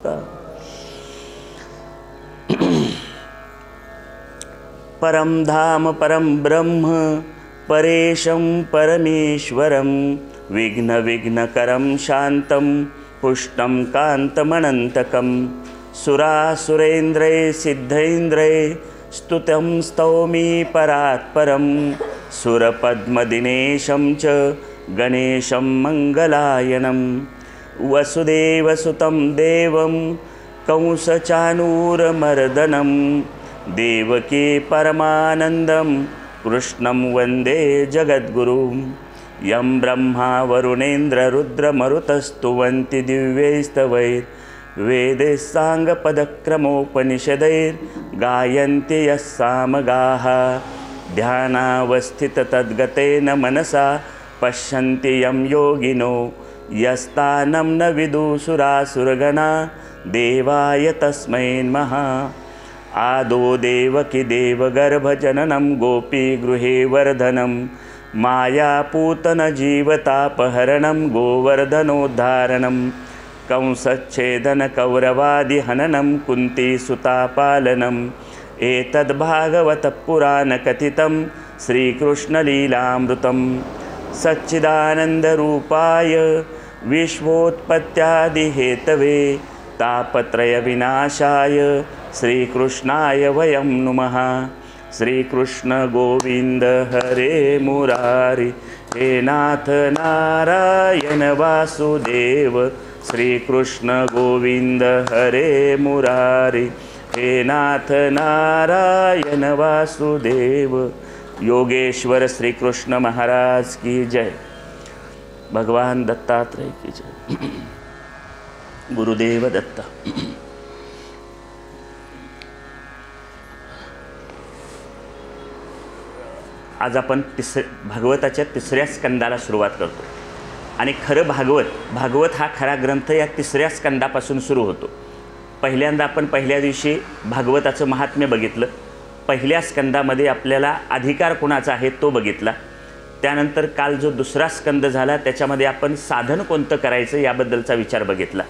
दत्ता। परम धाम परम ब्रह्म परेशं परमेश्वरं विघ्न विघ्नकरं शान्तं पुष्टं कान्तमनन्तकं सुरासुरेन्द्रैः सिद्धेन्द्रैः स्तुतं स्तौमि परात्परं सुरपद्मदिनेशं च गणेशं मङ्गलायनं वसुदेवसुतं देवं कंसचाणूरमर्दनं देवकी परमानन्दं कृष्णं वन्दे जगद्गुरुं यं ब्रह्मा वरुणेन्द्ररुद्रमरुतस्तुवन्ति दिव्यैस्तवैर्वेदैः साङ्गपदक्रमोपनिषदैर्गायन्ति यः सामगाः ध्यानावस्थिततद्गतेन मनसा पश्यन्ति यं योगिनो यस्तानं न विदुसुरासुरगणा देवाय तस्मै नमः। आदो देवकी देवगर्भजननं गोपीगृहे वर्धनं मायापूतनजीवतापहरणं गोवर्धनोद्धारणं कंसच्छेदनकौरवादिहननं कुन्तीसुतापालनम् एतद्भागवतपुराणकथितं श्रीकृष्णलीलामृतं सच्चिदानन्दरूपाय विश्वोत्पत्त्यादिहेतवे तापत्रयविनाशाय श्रीकृष्णाय वयं नुमः। श्रीकृष्ण गोविंद हरे मुरारी हे नाथ नारायण वासुदेव श्रीकृष्ण गोविंद हरे मुरारी हे नाथ नारायण वासुदेव। योगेश्वर श्रीकृष्ण महाराज की जय। भगवान दत्तात्रेय की जय। गुरुदेव दत्त। आज आपण भागवताच्या तिसऱ्या स्कंदाला सुरुवात करतो आणि खरं भागवत हा खरा ग्रंथ या तिसऱ्या स्कंदापासून सुरू होतो। पहिल्यांदा आपण पहिल्या दिवशी भागवताचं महात्म्य बघितलं। पहिल्या स्कंदामध्ये आपल्याला अधिकार कोणाचा आहे तो बघितला। त्यानंतर काल जो दुसरा स्कंद झाला त्याच्यामध्ये आपण साधन कोणतं करायचं याबद्दलचा विचार बघितला।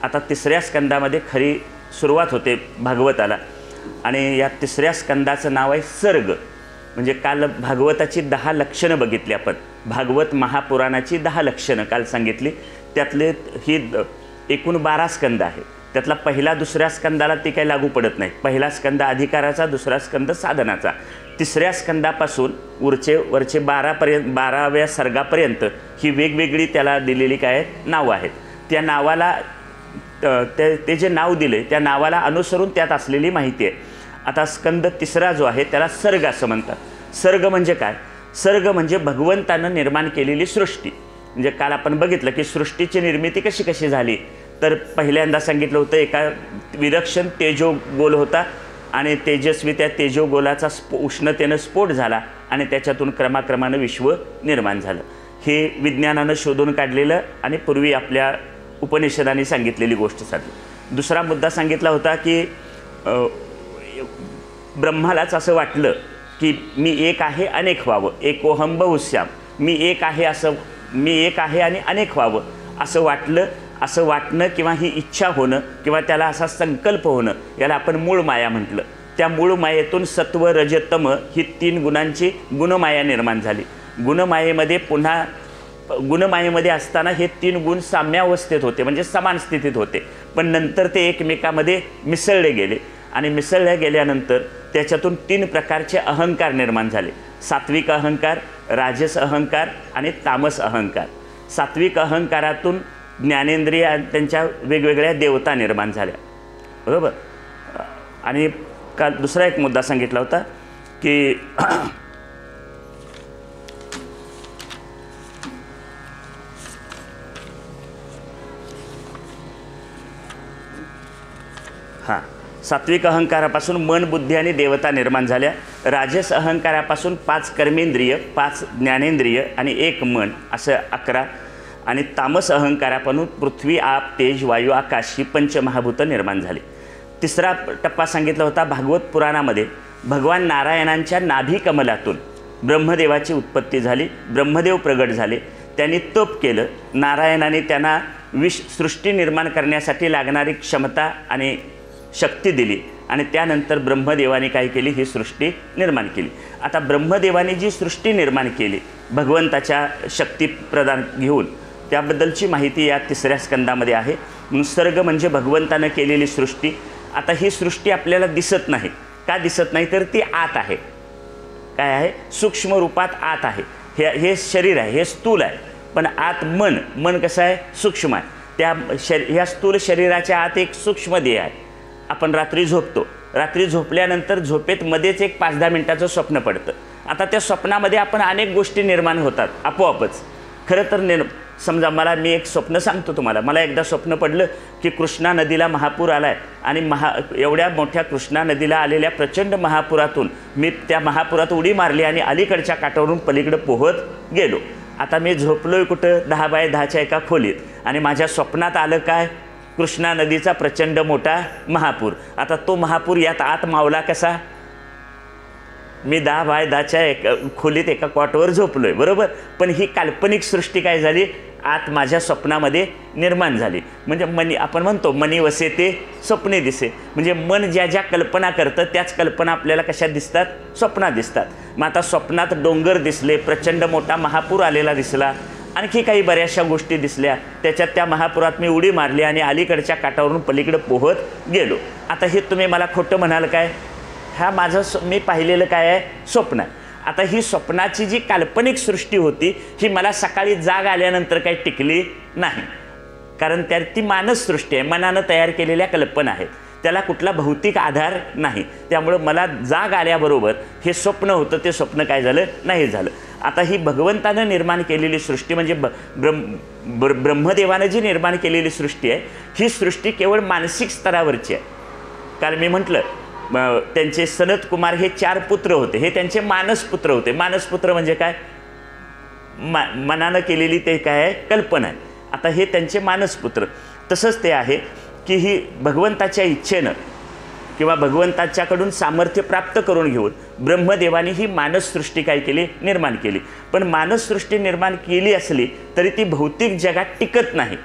आता तिसऱ्या स्कंदामध्ये खरी सुरुवात होते भागवताला आणि या तिसऱ्या स्कंदाचं नाव आहे सर्ग। म्हणजे काल भागवताची 10 लक्षणं बघितली आपण। भागवत महापुराणाची 10 लक्षणं काल सांगितली। त्यातले ही एकूण 12 स्कंद आहे। त्यातला पहिला दुसऱ्या स्कंदाला ती काही लागू पडत नाही। पहिला स्कंद अधिकाराचा, दुसरा स्कंद साधनाचा। तिसऱ्या स्कंदापासून वरचे 12व्या सर्गापर्यंत ही वेगवेगळी त्याला दिलेली काय नावं आहेत। त्या नावाला ते जे नाव दिले त्या नावाला अनुसरून त्यात असलेली माहिती आहे। आता स्कंद तिसरा जो आहे त्याला सर्ग असं म्हणतात। सर्ग म्हणजे काय? सर्ग म्हणजे भगवंतानं निर्माण केलेली सृष्टी। म्हणजे काल आपण बघितलं की सृष्टीची निर्मिती कशी झाली। तर पहिल्यांदा सांगितलं होतं एका विलक्षण तेजोगोल होता आणि तेजस्वी त्या तेजोगोलाचा उष्णतेनं स्फोट झाला आणि त्याच्यातून क्रमाक्रमानं विश्व निर्माण झालं। हे विज्ञानानं शोधून काढलेलं आणि पूर्वी आपल्या उपनिषदांनी सांगितलेली गोष्ट साधली। दुसरा मुद्दा सांगितला होता की ब्रह्मालाच असं वाटलं की मी एक आहे अनेक व्हावं, एकोहम बहुश्याम, मी एक आहे आणि अनेक व्हावं असं वाटलं। असं वाटणं किंवा ही इच्छा होणं किंवा त्याला असा संकल्प होणं याला आपण मूळ माया म्हटलं। त्या मूळ मायेतून सत्व रज तम ही 3 गुणांची गुणमाया निर्माण झाली। गुणमायेमध्ये असताना हे 3 गुण साम्यावस्थेत होते, म्हणजे समान स्थितीत होते। पण नंतर ते एकमेकामध्ये मिसळले गेले आणि मिसळल्या गेल्यानंतर त्याच्यातून 3 प्रकारचे अहंकार निर्माण झाले। सात्विक अहंकार, राजस अहंकार आणि तामस अहंकार। सात्विक अहंकारातून ज्ञानेंद्रिय त्यांच्या वेगवेगळ्या देवता निर्माण झाल्या, बरोबर। आणि काल दुसरा एक मुद्दा सांगितला होता की सात्विक अहंकारापासून मन, बुद्धी आणि देवता निर्माण झाल्या। राजस अहंकारापासून 5 कर्मेंद्रिय, 5 ज्ञानेंद्रिय आणि 1 मन असं 11। आणि तामस अहंकारापासून पृथ्वी, आप, तेज, वायू, आकाश ही पंचमहाभूतं निर्माण झाली। तिसरा टप्पा सांगितला होता भागवत पुराणामध्ये भगवान नारायणांच्या नाभी कमलातून ब्रह्मदेवाची उत्पत्ती झाली। ब्रह्मदेव प्रगट झाले, त्यांनी तप केलं। नारायणाने त्यांना सृष्टी निर्माण करण्यासाठी लागणारी क्षमता आणि शक्ती दिली आणि त्यानंतर ब्रह्मदेवाने काय केली, ही सृष्टी निर्माण केली. आता ब्रह्मदेवाने जी सृष्टी निर्माण केली भगवंताच्या शक्ती प्रदान घेऊन, त्याबद्दलची माहिती या 3ऱ्या स्कंदामध्ये आहे. म्हणून सर्ग म्हणजे भगवंतानं केलेली सृष्टी. आता ही सृष्टी आपल्याला दिसत नाही. का दिसत नाही, तर ती आत आहे. काय आहे, सूक्ष्म रूपात आत आहे. हे शरीर आहे, हे स्थूल आहे, पण आत मन कसं आहे, सूक्ष्म आहे. ह्या स्थूल शरीराच्या आत एक सूक्ष्म देह आहे. आपण रात्री झोपतो, रात्री झोपल्यानंतर झोपेत मध्येच एक 5-10 मिनिटाचं स्वप्न पडतं. आता त्या स्वप्नामध्ये आपण अनेक गोष्टी निर्माण होतात आपोआपच. खरं तर समजा मी एक स्वप्न सांगतो तुम्हाला. मला एकदा स्वप्न पडलं की कृष्णा नदीला महापूर आला आहे आणि एवढ्या मोठ्या कृष्णा नदीला आलेल्या प्रचंड महापुरातून मी त्या महापुरात उडी मारली आणि अलीकडच्या काठावरून पलीकडे पोहत गेलो. आता मी झोपलोय कुठं, 10 बाय 10च्या एका खोलीत, आणि माझ्या स्वप्नात आलं काय, कृष्णा नदीचा प्रचंड मोठा महापूर. आता तो महापूर यात आत मावला कसा, मी 10 बाय 10च्या खोलीत एका कॉटवर झोपलोय, बरोबर. पण ही काल्पनिक सृष्टी काय झाली, आत माझ्या स्वप्नामध्ये निर्माण झाली. म्हणजे आपण म्हणतो मनी वसे ते स्वप्ने दिसे. म्हणजे मन ज्या ज्या कल्पना करतं त्याच कल्पना आपल्याला कशा दिसतात, स्वप्नात दिसतात. मग आता स्वप्नात डोंगर दिसले, प्रचंड मोठा महापूर आलेला दिसला, आणखी काही बऱ्याचशा गोष्टी दिसल्या. त्याच्यात त्या महापुरात मी उडी मारली आणि अलीकडच्या काठावरून पलीकडे पोहत गेलो. आता हे तुम्ही मला खोटं म्हणाल काय, मी पाहिलेलं काय आहे, स्वप्न आहे. आता ही स्वप्नाची जी काल्पनिक सृष्टी होती ही मला सकाळी जाग आल्यानंतर काही टिकली नाही, कारण ती मानससृष्टी आहे, मनानं तयार केलेल्या कल्पना आहेत, त्याला कुठला भौतिक आधार नाही. त्यामुळं मला जाग आल्याबरोबर हे स्वप्न होतं, ते स्वप्न काय झालं, नाही झालं. आता ही भगवंतानं निर्माण केलेली सृष्टी म्हणजे ब्रह्मदेवानं जी निर्माण केलेली सृष्टी आहे, ही सृष्टी केवळ मानसिक स्तरावरची आहे. काल मी म्हटलं त्यांचे सनत कुमार हे 4 पुत्र होते, हे त्यांचे मानसपुत्र होते. मानसपुत्र म्हणजे काय, मनानं केलेली ते काय आहे, कल्पना आहे. आता हे त्यांचे मानसपुत्र. तसंच ते आहे की ही भगवंताच्या इच्छेनं किंवा भगवंताच्याकडून सामर्थ्य प्राप्त करून घेऊन ब्रह्मदेवाने ही मानससृष्टी काय केली, निर्माण केली. पण मानससृष्टी निर्माण केली असली तरी ती भौतिक जगात टिकत नाही.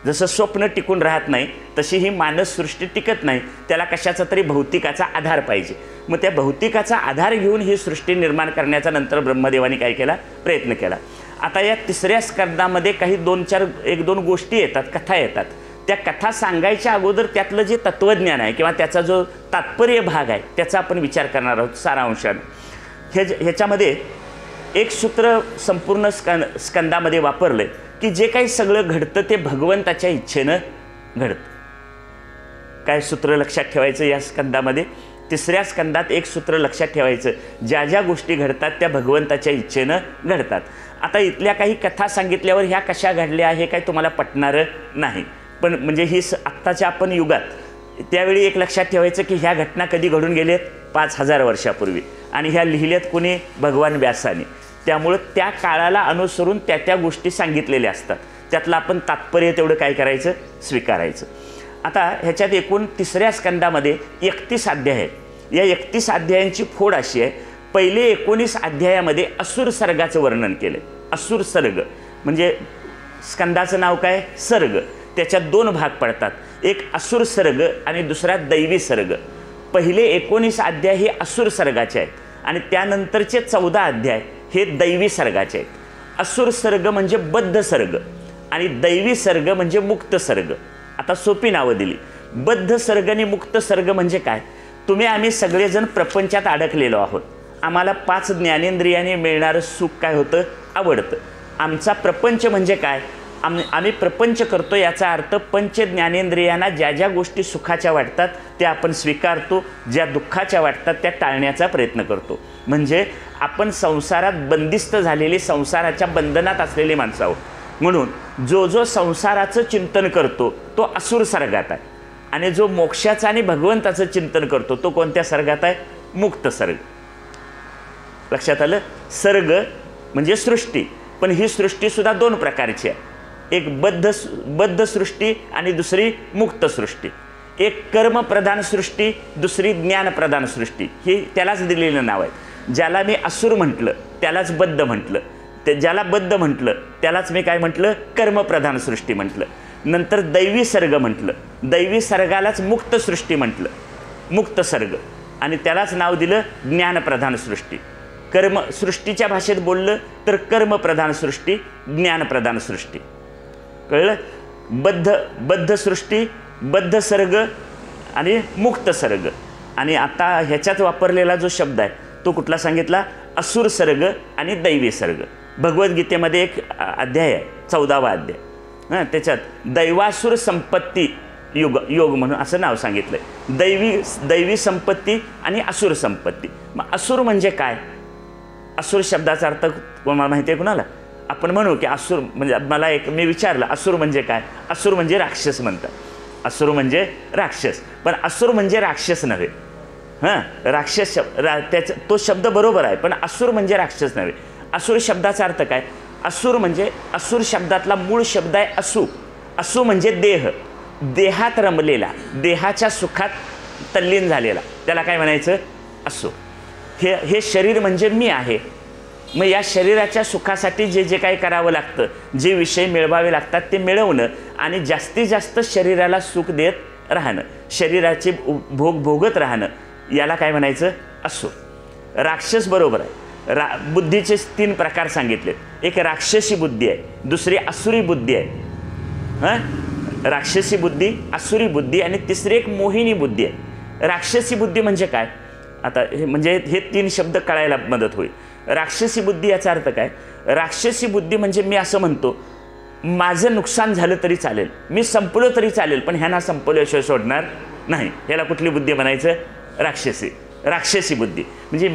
जसं स्वप्न टिकून राहत नाही तशी ही मानससृष्टी टिकत नाही, त्याला कशाचा तरी भौतिकाचा आधार पाहिजे. मग त्या भौतिकाचा आधार घेऊन ही सृष्टी निर्माण करण्याचा नंतर ब्रह्मदेवाने काय केला, प्रयत्न केला. आता या 3ऱ्या स्कंदामध्ये काही 1-2 गोष्टी येतात, कथा येतात. त्या कथा सांगायच्या अगोदर त्यातलं जे तत्त्वज्ञान आहे किंवा त्याचा जो तात्पर्य भाग आहे त्याचा आपण विचार करणार आहोत सारांशाने. ह्याच्यामध्ये एक सूत्र संपूर्ण स्कंदामध्ये वापरलं की जे काही सगळं घडतं ते भगवंताच्या इच्छेनं घडतं. काय सूत्र लक्षात ठेवायचं या स्कंदामध्ये, 3ऱ्या स्कंदात एक सूत्र लक्षात ठेवायचं, ज्या ज्या गोष्टी घडतात त्या भगवंताच्या इच्छेनं घडतात. आता इथल्या काही कथा सांगितल्यावर ह्या कशा घडल्या हे काय तुम्हाला पटणारं नाही, पण म्हणजे ही आत्ताच्या आपण युगात त्यावेळी एक लक्षात ठेवायचं की ह्या घटना कधी घडून गेलेत, 5000 वर्षापूर्वी, आणि ह्या लिहिल्यात कोणी, भगवान व्यासाने. त्यामुळं त्या काळाला अनुसरून त्या गोष्टी सांगितलेल्या असतात, त्यातलं आपण तात्पर्य तेवढं काय करायचं, स्वीकारायचं. आता ह्याच्यात एकूण 3ऱ्या स्कंदामध्ये 31 अध्याय आहेत. या 31 अध्यायांची फोड अशी आहे, पहिले 19 अध्यायामध्ये असुर सर्गाचं वर्णन केलं. असुर सर्ग म्हणजे स्कंदाचं नाव काय, सर्ग. त्याच्यात 2 भाग पडतात, एक असुर सर्ग आणि दुसरा दैवी सर्ग. पहिले 19 अध्याय हे असुर सर्गाचे आहेत आणि त्यानंतरचे 14 अध्याय हे दैवी सर्गाचे आहेत. असुर सर्ग म्हणजे बद्ध सर्ग आणि दैवी सर्ग म्हणजे मुक्त सर्ग. आता सोपी नावं दिली. बद्ध सर्ग आणि मुक्त सर्ग म्हणजे काय, आम्ही सगळेजण प्रपंचात अडकलेलो आहोत. आम्हाला 5 ज्ञानेंद्रियाने मिळणारं सुख काय होतं, आवडतं. आमचा प्रपंच म्हणजे काय, आम्ही प्रपंच करतो, याचा अर्थ पंच ज्ञानेंद्रियांना ज्या ज्या गोष्टी सुखाच्या वाटतात त्या आपण स्वीकारतो, ज्या दुःखाच्या वाटतात त्या टाळण्याचा प्रयत्न करतो. म्हणजे आपण संसारात बंदिस्त झालेली, संसाराच्या बंधनात असलेली माणसं आहोत. म्हणून जो संसाराचं चिंतन करतो तो असुर सर्गात आहे आणि जो मोक्षाचं आणि भगवंताचं चिंतन करतो तो कोणत्या सर्गात आहे, मुक्त सर्ग. लक्षात आलं. सर्ग म्हणजे सृष्टी, पण ही सृष्टीसुद्धा 2 प्रकारची आहे, एक बद्ध सृष्टी आणि दुसरी मुक्त सृष्टी. एक कर्मप्रधान सृष्टी, दुसरी ज्ञानप्रधान सृष्टी. ही त्यालाच दिलेलं नाव आहे. ज्याला मी असुर म्हटलं त्यालाच बद्ध म्हटलं, ज्याला बद्ध म्हटलं त्यालाच मी काय म्हटलं, कर्मप्रधान सृष्टी म्हटलं. नंतर दैवी सर्ग म्हटलं, दैवी सर्गालाच मुक्त सृष्टी म्हटलं, मुक्त सर्ग, आणि त्यालाच नाव दिलं ज्ञानप्रधान सृष्टी. कर्म सृष्टीच्या भाषेत बोललं तर कर्मप्रधान सृष्टी, ज्ञानप्रधान सृष्टी. कळलं? बद्ध सृष्टी, बद्ध सर्ग आणि मुक्त सर्ग. आणि आता ह्याच्यात वापरलेला जो शब्द आहे तो कुठला सांगितला? असुर सर्ग आणि दैवी सर्ग. भगवद्गीतेमध्ये एक अध्याय आहे, 14वा अध्याय, त्याच्यात दैवासुर संपत्ती योग म्हणून असं नाव सांगितलं आहे. दैवी संपत्ती आणि असुर संपत्ती. मग असुर म्हणजे काय? असुर शब्दाचा अर्थ कोणाला माहिती आहे? कुणाला? आपण म्हणू की असुर म्हणजे, मला मी विचारलं असुर म्हणजे काय? असुर म्हणजे राक्षस म्हणतात. असुर म्हणजे राक्षस, पण असुर म्हणजे राक्षस नव्हे. राक्षस त्याचा तो शब्द बरोबर आहे, पण असुर म्हणजे राक्षस नव्हे. असुर शब्दाचा अर्थ काय? असुर म्हणजे, असुर शब्दातला मूळ शब्द आहे असू. असू म्हणजे देह, देहात रमलेला, देहाच्या सुखात तल्लीन झालेला, त्याला काय म्हणायचं? असू. हे शरीर म्हणजे मी आहे. मग या शरीराच्या सुखासाठी जे जे काही करावं लागतं, जे विषय मिळवावे लागतात ते मिळवणं आणि जास्तीत जास्त शरीराला सुख देत राहणं, शरीराचे भोग भोगत राहणं, याला काय म्हणायचं? असुर. राक्षस बरोबर आहे. बुद्धीचे 3 प्रकार सांगितले. एक राक्षसी बुद्धी आहे, दुसरी असुरी बुद्धी आहे. राक्षसी बुद्धी, असुरी बुद्धी आणि तिसरी एक मोहिनी बुद्धी आहे. राक्षसी बुद्धी म्हणजे काय? आता म्हणजे हे 3 शब्द कळायला मदत होईल. राक्षसी बुद्धी याचा अर्थ काय? राक्षसी बुद्धी म्हणजे मी असं म्हणतो, माझं नुकसान झालं तरी चालेल, मी संपलो तरी चालेल, पण ह्यांना संपल्याशिवाय सोडणार नाही. ह्याला कुठली बुद्धी म्हणायचं? राक्षसी. राक्षसी बुद्धी म्हणजे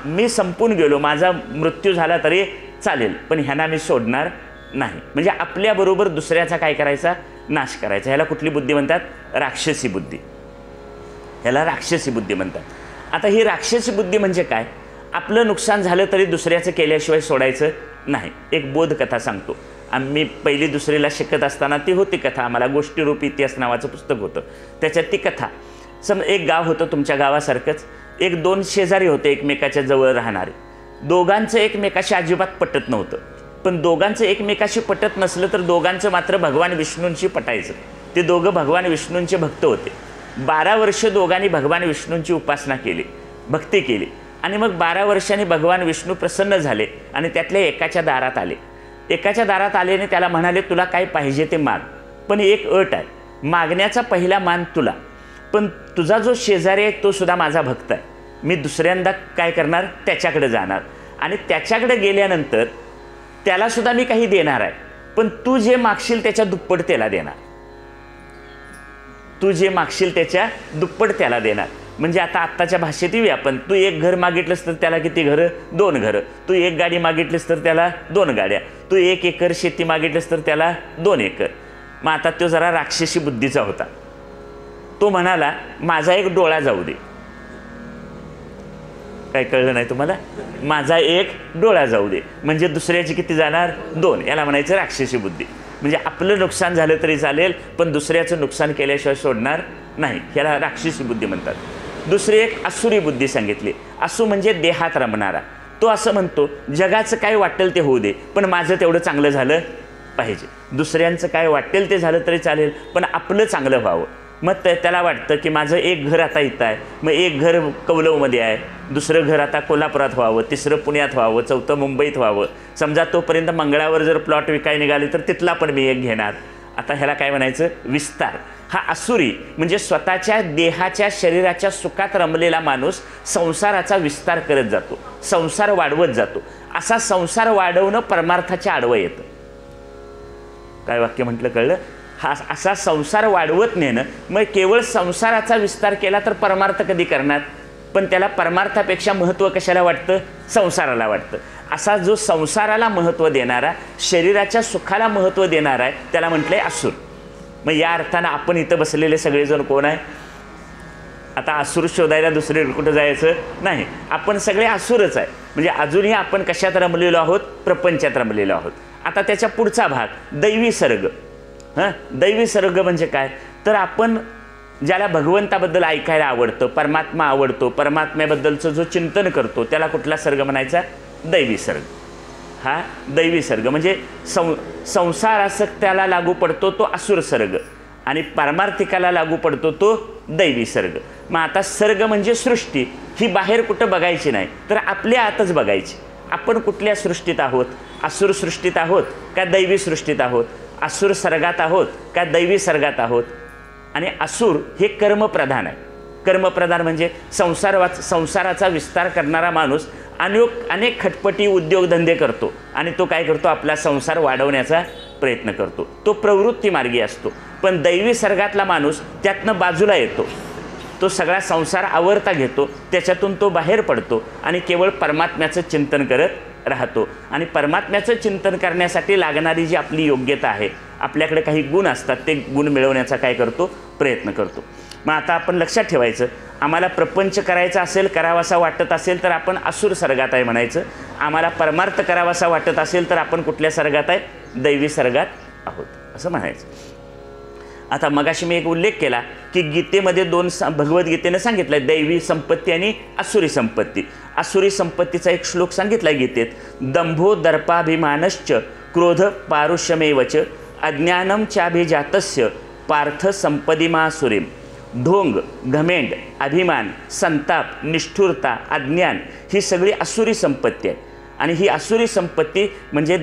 मी संपून गेलो, माझा मृत्यू झाला तरी चालेल, पण ह्यांना मी सोडणार नाही. म्हणजे आपल्याबरोबर दुसऱ्याचा काय करायचा? नाश करायचा. ह्याला कुठली बुद्धी म्हणतात? राक्षसी बुद्धी. ह्याला राक्षसी बुद्धी म्हणतात. आता ही राक्षसी बुद्धी म्हणजे काय? आपलं नुकसान झालं तरी दुसऱ्याचं केल्याशिवाय सोडायचं नाही. एक बोधकथा सांगतो. आम्ही 1ली 2रीला शिकत असताना ती होती कथा. आम्हाला गोष्टीरूपी इतिहास नावाचं पुस्तक होतं, त्याच्यात ती कथा. एक गाव होतं तुमच्या गावासारखंच. 2 शेजारी होते एकमेकाच्या जवळ राहणारे. दोघांचं एकमेकाशी अजिबात पटत नव्हतं, पण दोघांचं एकमेकाशी पटत नसलं तर दोघांचं मात्र भगवान विष्णूंशी पटायचं. ते दोघं भगवान विष्णूंचे भक्त होते. 12 वर्ष दोघांनी भगवान विष्णूंची उपासना केली, भक्ती केली. आणि मग 12 वर्षांनी भगवान विष्णू प्रसन्न झाले आणि त्यातल्या एकाच्या दारात आले. एकाच्या दारात आल्याने त्याला म्हणाले, तुला काय पाहिजे ते माग, पण एक अट आहे. मागण्याचा पहिला मान तुला, पण तुझा जो शेजारी आहे तो सुद्धा माझा भक्त आहे. मी दुसऱ्यांदा काय करणार? त्याच्याकडे जाणार आणि त्याच्याकडे गेल्यानंतर त्याला सुद्धा मी काही देणार आहे, पण तू जे मागशील त्याच्या दुप्पट त्याला देणार. तू जे मागशील त्याच्या दुप्पट त्याला देणार. म्हणजे आता आत्ताच्या भाषेत येऊया आपण. तू 1 घर मागितलंस तर त्याला किती घरं? 2 घरं. तू 1 गाडी मागितलीस तर त्याला 2 गाड्या. तू 1 एकर शेती मागितलीस तर त्याला 2 एकर. मग आता तो जरा राक्षसी बुद्धीचा होता. तो म्हणाला, माझा 1 डोळा जाऊ दे. काय कळलं नाही तुम्हाला? माझा 1 डोळा जाऊ दे म्हणजे दुसऱ्याची किती जाणार? 2. याला म्हणायचं राक्षसी बुद्धी. म्हणजे आपलं नुकसान झालं तरी चालेल, पण दुसऱ्याचं नुकसान केल्याशिवाय सोडणार नाही. याला राक्षसी बुद्धी म्हणतात. दुसरी एक असुरी बुद्धी सांगितली. असू म्हणजे देहात रमणारा. तो असं म्हणतो, जगाचं काय वाटेल ते होऊ दे, पण माझं तेवढं चांगलं झालं पाहिजे. दुसऱ्यांचं काय वाटेल ते झालं तरी चालेल, पण आपलं चांगलं व्हावं. मग त्याला वाटतं की माझं 1 घर आता इथं आहे, मग 1 घर कौलवमध्ये आहे, दुसरं घर आता कोल्हापुरात व्हावं, 3रं पुण्यात व्हावं, 4थं मुंबईत व्हावं. समजा तोपर्यंत मंगळावर जर प्लॉट विकायला निघाले तर तिथला पण मी 1 घेणार. आता ह्याला काय म्हणायचं? विस्तार. हा असुरी म्हणजे स्वतःच्या देहाच्या शरीराच्या सुखात रमलेला माणूस संसाराचा विस्तार करत जातो, संसार वाढवत जातो. असा संसार वाढवणं परमार्थाच्या आडवं येतं. काय वाक्य म्हटलं कळलं? हा असा संसार वाढवत नेणं. मग केवळ संसाराचा विस्तार केला तर परमार्थ कधी करणार? पण त्याला परमार्थापेक्षा महत्त्व कशाला वाटतं? संसाराला वाटतं. असा जो संसाराला महत्त्व देणारा, शरीराच्या सुखाला महत्त्व देणारा आहे, त्याला म्हटलंय असुर. मग या अर्थानं आपण इथं बसलेले सगळेजण कोण आहे? आता असुर शोधायला दुसरे कुठं जायचं नाही. आपण सगळे असुरच आहे. म्हणजे अजूनही आपण कशात रमलेलो आहोत? प्रपंचात रमलेलो आहोत. आता त्याच्या पुढचा भाग दैवी सर्ग. दैवी सर्ग म्हणजे काय? तर आपण ज्याला भगवंताबद्दल ऐकायला आवडतं, परमात्मा आवडतो, परमात्म्याबद्दलचं जो चिंतन करतो, त्याला कुठला सर्ग म्हणायचा? दैवी सर्ग. हा दैवी सर्ग, म्हणजे संसारासक्त्याला लागू पडतो तो असुर सर्ग आणि पारमार्थिकाला लागू पडतो तो दैवी सर्ग. मग आता सर्ग म्हणजे सृष्टी, ही बाहेर कुठं बघायची नाही, तर आपल्या आतच बघायची. आपण कुठल्या सृष्टीत आहोत? असुर सृष्टीत आहोत का दैवी सृष्टीत आहोत? असुर सर्गात आहोत का दैवी सर्गात आहोत? आणि असुर हे कर्मप्रधान आहे. कर्मप्रधान म्हणजे संसाराचा विस्तार करणारा माणूस अनेक खटपटी उद्योगधंदे करतो आणि तो काय करतो? आपला संसार वाढवण्याचा प्रयत्न करतो, तो प्रवृत्ती मार्गी असतो. पण दैवी सर्गातला माणूस त्यातनं बाजूला येतो, तो सगळा संसार आवरता घेतो, त्याच्यातून तो बाहेर पडतो आणि केवळ परमात्म्याचं चिंतन करत राहतो. आणि परमात्म्याचं चिंतन करण्यासाठी लागणारी जी आपली योग्यता आहे, आपल्याकडे काही गुण असतात, ते गुण मिळवण्याचा काय करतो? प्रयत्न करतो. मग आता आपण लक्षात ठेवायचं, आम्हाला प्रपंच करायचा असेल, करावासा वाटत असेल तर आपण असुर सर्गात आहे म्हणायचं. आम्हाला परमार्थ करावासा वाटत असेल तर आपण कुठल्या सर्गात आहे? दैवी सर्गात आहोत असं म्हणायचं. आता मगाशी मी एक उल्लेख केला की गीतेमध्ये भगवद्गीतेनं सांगितलं आहे दैवी संपत्ती आणि असुरी संपत्ती. असुरी संपत्तीचा एक श्लोक सांगितला आहे गीतेत, दंभो दर्पाभिमानश्च क्रोध पारुष्यमेवच अज्ञानम चाभिजातस्य पार्थ संपदीमासुरीम. ढोंग, घमेंड, अभिमान, संताप, निष्ठुरता, अज्ञान ही सगळी असुरी संपत्ती आहे. आणि ही असुरी संपत्ती म्हणजे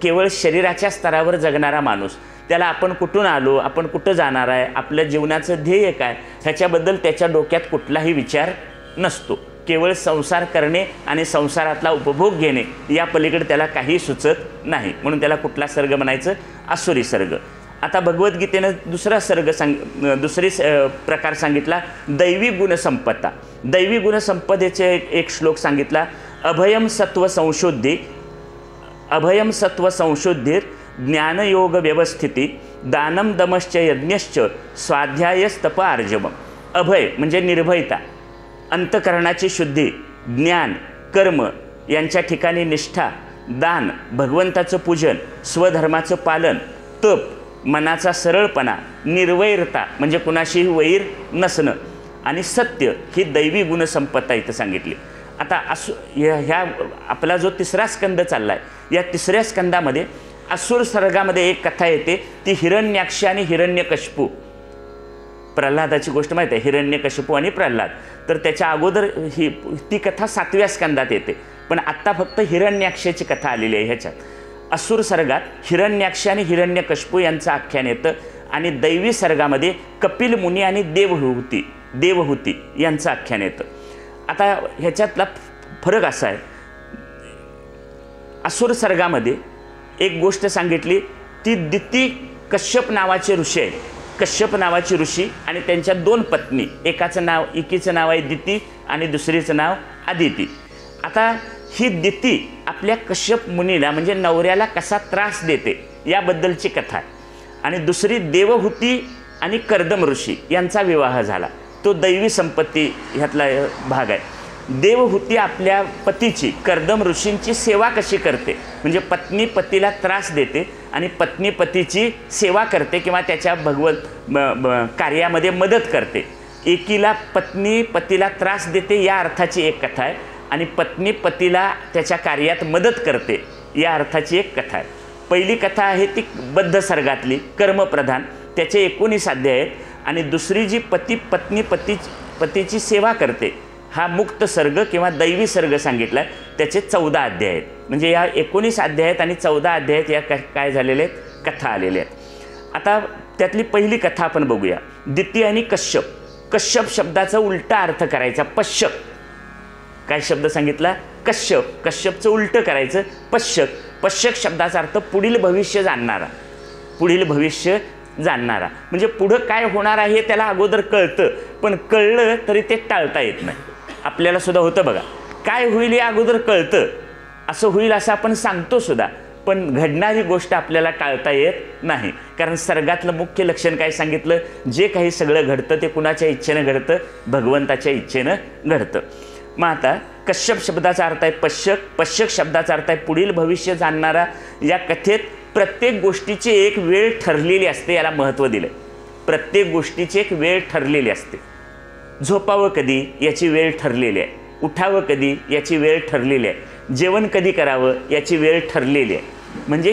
केवळ शरीराच्या स्तरावर जगणारा माणूस, त्याला आपण कुठून आलो, आपण कुठं जाणार आहे, आपल्या जीवनाचं ध्येय काय, ह्याच्याबद्दल त्याच्या डोक्यात कुठलाही विचार नसतो. केवळ संसार करणे आणि संसारातला उपभोग घेणे या पलीकडे त्याला काही सुचत नाही, म्हणून त्याला कुठला सर्ग म्हणायचं? असुरी सर्ग. आता भगवद्गीतेनं दुसरी प्रकार सांगितला दैवी गुणसंपदा. दैवी गुणसंपदेचे एक श्लोक सांगितला, अभयम सत्व संशुद्धिर ज्ञानयोग व्यवस्थिती दानम दमश्च यज्ञश्च स्वाध्यायस्तप आर्जवम. अभय म्हणजे निर्भयता, अंतकरणाची शुद्धी, ज्ञान, कर्म यांच्या ठिकाणी निष्ठा, दान, भगवंताचं पूजन, स्वधर्माचं पालन, तप, मनाचा सरळपणा, निर्वैरता म्हणजे कुणाशीही वैर नसणं आणि सत्य ही दैवी गुणसंपदा इथं सांगितली. आता ह्या आपला जो तिसरा स्कंद चालला आहे, या तिसऱ्या स्कंदामध्ये असुर सर्गामध्ये एक कथा येते, ती हिरण्याक्ष आणि हिरण्यकशिपू. प्रल्हादाची गोष्ट माहीत आहे, हिरण्यकशिपू आणि प्रल्हाद. तर त्याच्या अगोदर ती कथा 7व्या स्कंदात येते, पण आत्ता फक्त हिरण्याक्षाची कथा आलेली आहे ह्याच्यात. असुर सर्गात हिरण्याक्ष आणि हिरण्यकशिपू यांचं आख्यान येतं आणि दैवी सर्गामध्ये कपिल मुनी आणि देवहूती यांचं आख्यान येतं. आता ह्याच्यातला फरक असा आहे, असुर सर्गामध्ये एक गोष्ट सांगितली, ती दिती कश्यप नावाचे ऋषी आहेत. कश्यप नावाची ऋषी आणि त्यांच्या 2 पत्नी, एकीचं नाव आहे दिती आणि दुसरीचं नाव आदिती. आता ही दिती आपल्या कश्यप मुनीला म्हणजे नवऱ्याला कसा त्रास देते याबद्दलची कथा आहे. आणि दुसरी देवहूती आणि कर्दम ऋषी यांचा विवाह झाला, तो दैवी संपत्ती ह्यातला भाग आहे. देवहूती आपल्या पतीची, कर्दम ऋषींची सेवा कशी करते, म्हणजे पत्नी पतीला त्रास देते आणि पत्नी पतीची सेवा करते किंवा त्याच्या कार्यामध्ये मदत करते. एकीला पत्नी पतीला त्रास देते या अर्थाची एक कथा आहे आणि पत्नी पतीला त्याच्या कार्यात मदत करते या अर्थाची एक कथा आहे. पहिली कथा आहे ती बद्ध सर्गातली, कर्मप्रधान, त्याचे 19 अध्याय आहेत. आणि दुसरी जी पत्नी पतीची सेवा करते हा मुक्त सर्ग किंवा दैवी सर्ग सांगितला आहे, त्याचे 14 अध्याय आहेत. म्हणजे या 19 अध्यायात आणि 14 अध्यायात या काय झालेले आहेत? कथा आलेल्या आहेत. आता त्यातली पहिली कथा आपण बघूया, दिती आणि कश्यप. कश्यप शब्दाचा उलटा अर्थ करायचा, पश्यक. काय शब्द सांगितला? कश्यप. कश्यपचं उलटं करायचं पश्यक. पश्यक शब्दाचा अर्थ पुढील भविष्य जाणणारा. पुढील भविष्य जाणणारा म्हणजे पुढं काय होणार आहे त्याला अगोदर कळतं, पण कळलं तरी ते टाळता येत नाही. आपल्याला सुद्धा होतं बघा, काय होईल हे अगोदर कळतं, असं होईल असं आपण सांगतो सुद्धा, पण घडणारी गोष्ट आपल्याला टाळता येत नाही. कारण सर्गातलं मुख्य लक्षण काय सांगितलं? जे काही सगळं घडतं ते कुणाच्या इच्छेनं घडतं? भगवंताच्या इच्छेनं घडतं. मग आता कश्यप शब्दाचा अर्थ आहे पश्यक. पश्यक शब्दाचा अर्थ आहे पुढील भविष्य जाणणारा. या कथेत प्रत्येक गोष्टीची एक वेळ ठरलेली असते, याला महत्त्व दिलं. प्रत्येक गोष्टीची एक वेळ ठरलेली असते. झोपावं कधी याची वेळ ठरलेली आहे. उठावं कधी याची वेळ ठरलेली आहे, जेवण कधी करावं याची वेळ ठरलेली आहे. म्हणजे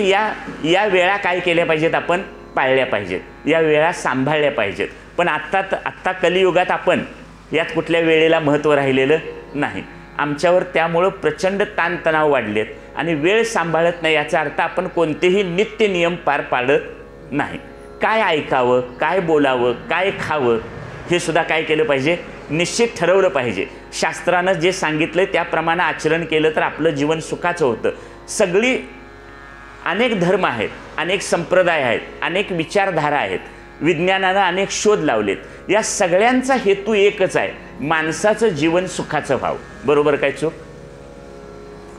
या वेळा काय केल्या पाहिजेत, आपण पाळल्या पाहिजेत, या वेळा सांभाळल्या पाहिजेत. पण आत्ता कलियुगात आपण यात कुठल्या वेळेला महत्त्व राहिलेलं नाही. आमच्यावर त्यामुळं प्रचंड ताणतणाव वाढलेत आणि वेळ सांभाळत नाही याचा अर्थ आपण कोणतेही नित्य नियम पार पाडत नाही. काय ऐकावं, काय बोलावं, काय खावं हे सुद्धा काय केलं पाहिजे, निश्चित ठरवलं पाहिजे. शास्त्रानं जे सांगितलं त्याप्रमाणे आचरण केलं तर आपलं जीवन सुखाचं होतं. अनेक धर्म आहेत, अनेक संप्रदाय आहेत, अनेक विचारधारा आहेत, विज्ञानानं अनेक शोध लावलेत. या सगळ्यांचा हेतू एकच आहे, माणसाचं जीवन सुखाचं व्हावं. बरोबर काय चूक?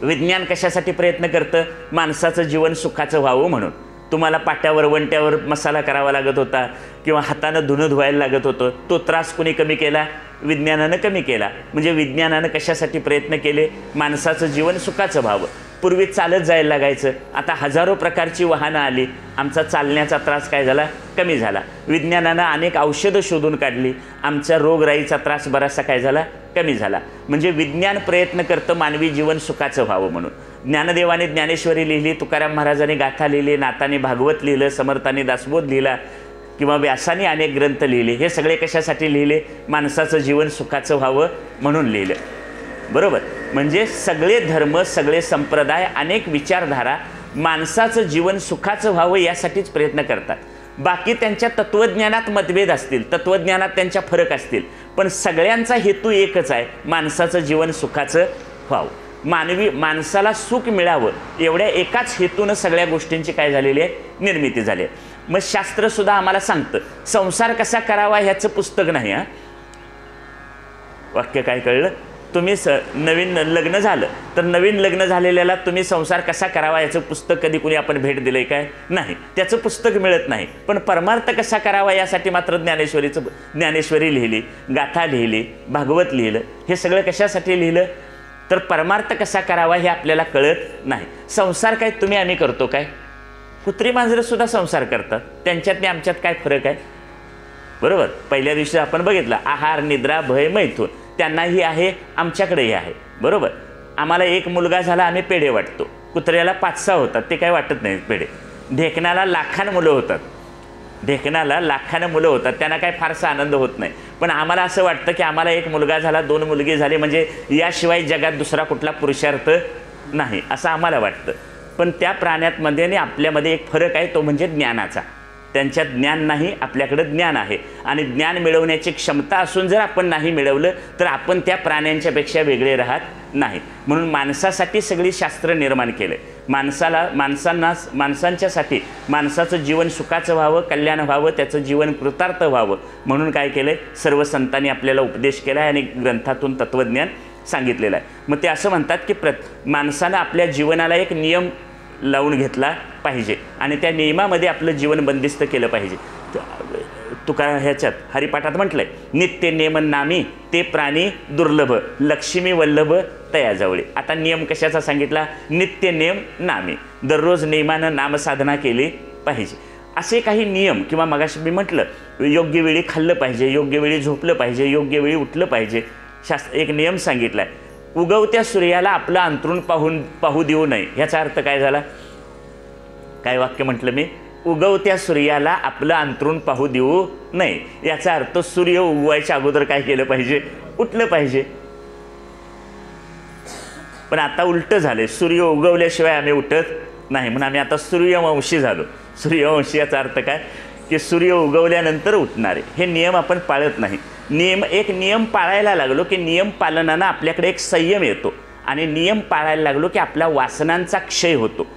विज्ञान कशासाठी प्रयत्न करतं, माणसाचं जीवन सुखाचं व्हावं म्हणून. तुम्हाला पाट्यावर वंट्यावर मसाला करावा लागत होता किंवा हातानं धुणं धुवायला लागत होतं, तो त्रास कोणी कमी केला, विज्ञानानं कमी केला. म्हणजे विज्ञानानं कशासाठी प्रयत्न केले, माणसाचं जीवन सुखाचं व्हावं. पूर्वी चालत जायला लागायचं, आता हजारो प्रकारची वाहनं आली, आमचा चालण्याचा त्रास काय झाला, कमी झाला. विज्ञानानं अनेक औषधं शोधून काढली, आमचा रोगराईचा त्रास बराचसा काय झाला, कमी झाला. म्हणजे विज्ञान प्रयत्न करतं मानवी जीवन सुखाचं व्हावं म्हणून. ज्ञानदेवाने ज्ञानेश्वरी लिहिली, तुकाराम महाराजांनी गाथा लिहिली, नाथाने भागवत लिहिलं, समर्थाने दासबोध लिहिला किंवा व्यासाने अनेक ग्रंथ लिहिले. हे सगळे कशासाठी लिहिले, माणसाचं जीवन सुखाचं व्हावं म्हणून लिहिलं. बरोबर? म्हणजे सगळे धर्म, सगळे संप्रदाय, अनेक विचारधारा माणसाचं जीवन सुखाचं व्हावं यासाठीच प्रयत्न करतात. बाकी त्यांच्या तत्त्वज्ञानात मतभेद असतील, तत्त्वज्ञानात त्यांच्या फरक असतील, पण सगळ्यांचा हेतू एकच आहे, माणसाचं जीवन सुखाचं व्हावं. माणसाला सुख मिळावं एवढ्या एकाच हेतूनं सगळ्या गोष्टींची काय झालेली आहे, निर्मिती झाली आहे. मग शास्त्रसुद्धा आम्हाला सांगतं, संसार कसा करावा ह्याचं पुस्तक नाही. वाक्य काय कळलं? तुम्ही नवीन लग्न झालं तर नवीन लग्न झालेल्याला तुम्ही संसार कसा करावा याचं पुस्तक कधी कुणी आपण भेट दिलंय काय? नाही, त्याचं पुस्तक मिळत नाही. पण परमार्थ कसा करावा यासाठी मात्र ज्ञानेश्वरी लिहिली, गाथा लिहिली, भागवत लिहिलं. हे सगळं कशासाठी लिहिलं तर परमार्थ कसा करावा हे आपल्याला कळत नाही. संसार काय तुम्ही आम्ही करतो काय? कुत्री मांजरं सुद्धा संसार करतात, त्यांच्यात आमच्यात काय फरक आहे? बरोबर? पहिल्या दिवशी आपण बघितलं, आहार, निद्रा, भय, मैथून, त्यांनाही आहे, आमच्याकडेही आहे. बरोबर? आम्हाला एक मुलगा झाला, आम्ही पेढे वाटतो. कुत्र्याला 5-6 होतात, ते काय वाटत नाहीत पेढे. ढेकणाला लाखानं मुलं होतात, त्यांना काय फारसा आनंद होत नाही. पण आम्हाला असं वाटतं की आम्हाला एक मुलगा झाला, 2 मुलगी झाली, म्हणजे याशिवाय जगात दुसरा कुठला पुरुषार्थ नाही असं आम्हाला वाटतं. पण त्या प्राण्यामध्ये आणि आपल्यामध्ये एक फरक आहे, तो म्हणजे ज्ञानाचा. त्यांच्यात ज्ञान नाही, आपल्याकडे ज्ञान आहे. आणि ज्ञान मिळवण्याची क्षमता असून जर आपण नाही मिळवलं तर आपण त्या प्राण्यांच्यापेक्षा वेगळे राहत नाही. म्हणून माणसासाठी सगळी शास्त्र निर्माण केलं. माणसांच्यासाठी माणसाचं जीवन सुखाचं व्हावं, कल्याण व्हावं, त्याचं जीवन कृतार्थ व्हावं म्हणून काय केलं, सर्व संतांनी आपल्याला उपदेश केला आहे आणि ग्रंथातून तत्त्वज्ञान सांगितलेलं आहे. मग ते असं म्हणतात की माणसानं आपल्या जीवनाला एक नियम लावून घेतला पाहिजे आणि त्या नियमामध्ये आपलं जीवन बंदिस्त केलं पाहिजे. तुका ह्याच्यात हरिपाठात म्हटलंय, नित्य नेम नामी ते प्राणी दुर्लभ, लक्ष्मी वल्लभ तयाजवळे. आता नियम कशाचा सांगितला, नित्य नेम नामी, दररोज नियमानं नामसाधना केली पाहिजे. असे काही नियम, किंवा मगाशी मी म्हटलं योग्य वेळी खाल्लं पाहिजे, योग्य वेळी झोपलं पाहिजे, योग्य वेळी उठलं पाहिजे. एक नियम सांगितला आहे, उगवत्या सूर्याला आपलं अंतरून पाहू देऊ नये. ह्याचा अर्थ काय झाला, काय वाक्य म्हटलं मी, उगवत्या सूर्याला आपलं अंतरून पाहू देऊ नये. याचा अर्थ सूर्य उगवायच्या अगोदर काय केलं पाहिजे, उठलं पाहिजे. पण आता उलटं झालंय, सूर्य उगवल्याशिवाय आम्ही उठत नाही, म्हणून आम्ही आता सूर्यवंशी झालो. सूर्यवंशी याचा अर्थ काय की सूर्य उगवल्यानंतर उठणारे. हे नियम आपण पाळत नाही. एक नियम पाळायला लागलो की नियम पालनानं आपल्याकडे एक संयम येतो आणि नियम पाळायला लागलो की आपल्या वासनांचा क्षय होतो.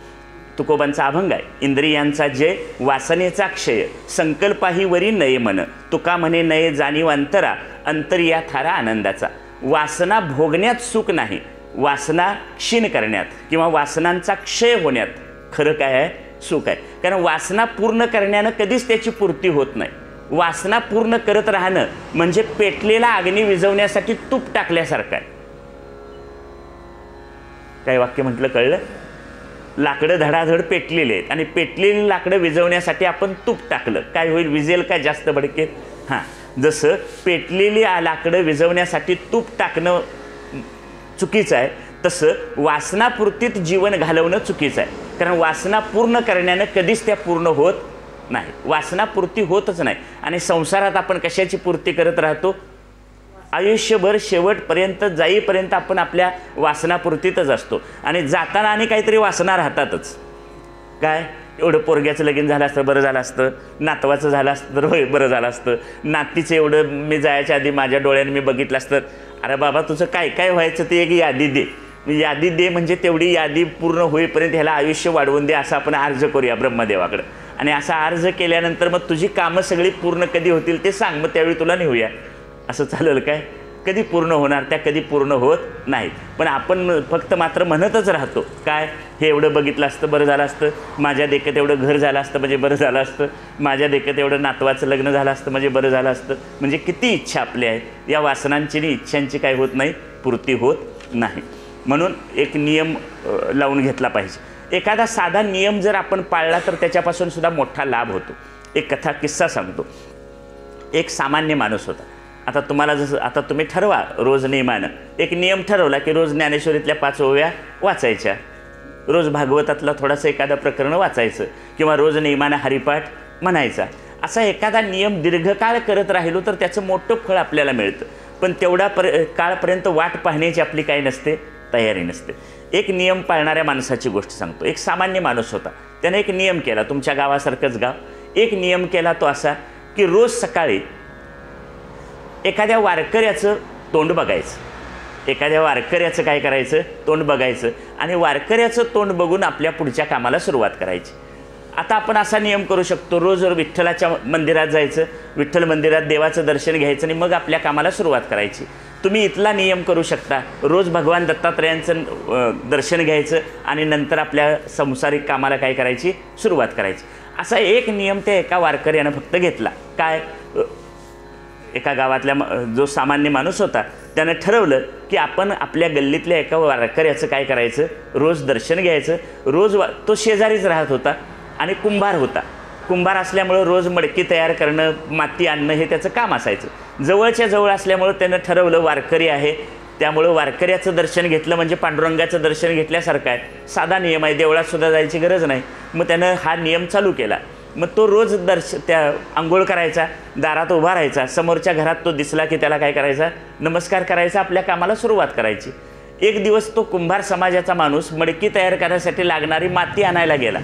तुकोबांचा अभंग आहे, इंद्रियांचा जय वासनेचा क्षय, संकल्पाही वरी नये मन, तुका म्हणे नये जाणीव अंतरा, अंतरिया थारा आनंदाचा. वासना भोगण्यात सुख नाही, वासना क्षीण करण्यात किंवा वासनांचा क्षय होण्यात खरं काय आहे, सुख आहे. कारण वासना पूर्ण करण्यानं कधीच त्याची पूर्ती होत नाही. वासना पूर्ण करत राहणं म्हणजे पेटलेला अग्नी विझवण्यासाठी तूप टाकल्यासारखं आहे. काय वाक्य म्हटलं कळलं? लाकडं धडाधड पेटलेले आहेत आणि पेटलेली लाकडं विझवण्यासाठी आपण तूप टाकलं, काय होईल, विझेल का जास्त भडकेल? हां, जसं पेटलेली लाकडं विझवण्यासाठी तूप टाकणं चुकीचं आहे, तसं वासनापूर्तीत जीवन घालवणं चुकीचं आहे. कारण वासना पूर्ण करण्यानं कधीच त्या पूर्ण होत नाही. वासनापूर्ती होतच नाही. आणि संसारात आपण कशाची पूर्ती करत राहतो? आयुष्यभर शेवटपर्यंत जाईपर्यंत आपण आपल्या वासनापूर्तीतच असतो. आणि जाताना आणि काहीतरी वासना राहतातच. काय, एवढं पोरग्याचं लगीन झालं असतं बरं झालं असतं, नातवाचं झालं असतं तर होय बरं झालं असतं, नातीचं एवढं मी जायच्या आधी माझ्या डोळ्याने मी बघितलं असतं. अरे बाबा, तुझं काय काय व्हायचं ते एक यादी दे. यादी दे म्हणजे तेवढी यादी पूर्ण होईपर्यंत ह्याला आयुष्य वाढवून दे, असं आपण अर्ज करूया ब्रह्मदेवाकडं. आणि असा अर्ज केल्यानंतर मग तुझी कामं सगळी पूर्ण कधी होतील ते सांग, मग त्यावेळी तुला नेऊया. असं चालेल काय? कधी पूर्ण होणार? त्या कधी पूर्ण होत नाहीत. पण आपण फक्त मात्र म्हणतच राहतो. काय, हे एवढं बघितलं असतं बरं झालं असतं, माझ्या देखत एवढं घर झालं असतं म्हणजे बरं झालं असतं, माझ्या देखत एवढं नातवाचं लग्न झालं असतं म्हणजे बरं झालं असतं. म्हणजे किती इच्छा आपल्या आहेत, या वासनांची आणि इच्छांची काय होत नाही, पूर्ती होत नाही. म्हणून एक नियम लावून घेतला पाहिजे. एखादा साधा नियम जर आपण पाळला तर त्याच्यापासून सुद्धा मोठा लाभ होतो. एक कथा किस्सा सांगतो. एक सामान्य माणूस होता. आता तुम्हाला जसं, आता तुम्ही ठरवा रोज नियमानं एक नियम ठरवला की रोज ज्ञानेश्वरीतल्या 5 ओव्या वाचायच्या, रोज भागवतातलं थोडंसं एखादं प्रकरण वाचायचं, किंवा रोज नियमानं हरिपाठ म्हणायचा. असा एखादा नियम दीर्घकाळ करत राहिलो तर त्याचं मोठं फळ आपल्याला मिळतं. पण तेवढा काळपर्यंत वाट पाहण्याची आपली काही नसते, तयारी नसते. एक नियम पाळणाऱ्या माणसाची गोष्ट सांगतो. एक सामान्य माणूस होता. त्याने एक नियम केला, तुमच्या गावासारखंच गाव. एक नियम केला तो असा की रोज सकाळी एखाद्या वारकऱ्याचं तोंड बघायचं. एखाद्या वारकऱ्याचं काय करायचं, तोंड बघायचं, आणि वारकऱ्याचं तोंड बघून आपल्या पुढच्या कामाला सुरुवात करायची. आता आपण असा नियम करू शकतो, रोज विठ्ठलाच्या मंदिरात जायचं, विठ्ठल मंदिरात देवाचं दर्शन घ्यायचं आणि मग आपल्या कामाला सुरुवात करायची. तुम्ही इथला नियम करू शकता, रोज भगवान दत्तात्रयांचं दर्शन घ्यायचं आणि नंतर आपल्या संसारिक कामाला काय करायची, सुरुवात करायची. असा एक नियम त्या एका वारकऱ्यानं फक्त घेतला. काय, एका गावातल्या जो सामान्य माणूस होता त्यानं ठरवलं की आपण आपल्या गल्लीतल्या एका वारकऱ्याचं काय करायचं, रोज दर्शन घ्यायचं. रोज तो शेजारीच राहत होता आणि कुंभार होता. कुंभार असल्यामुळं रोज मडकी तयार करणं, माती आणणं हे त्याचं काम असायचं. जवळच्या जवळ असल्यामुळं त्यानं ठरवलं वारकरी आहे त्यामुळं वारकऱ्याचं दर्शन घेतलं म्हणजे पांडुरंगाचं दर्शन घेतल्यासारखं आहे. साधा नियम आहे, देवळातसुद्धा जायची गरज नाही. मग त्यानं हा नियम चालू केला. मग तो रोज त्या आंघोळ करायचा, दारात उभा राहायचा, समोरच्या घरात तो दिसला की त्याला काय करायचा, नमस्कार करायचा, आपल्या कामाला सुरुवात करायची. एक दिवस तो कुंभार समाजाचा माणूस मडकी तयार करण्यासाठी लागणारी माती आणायला गेला.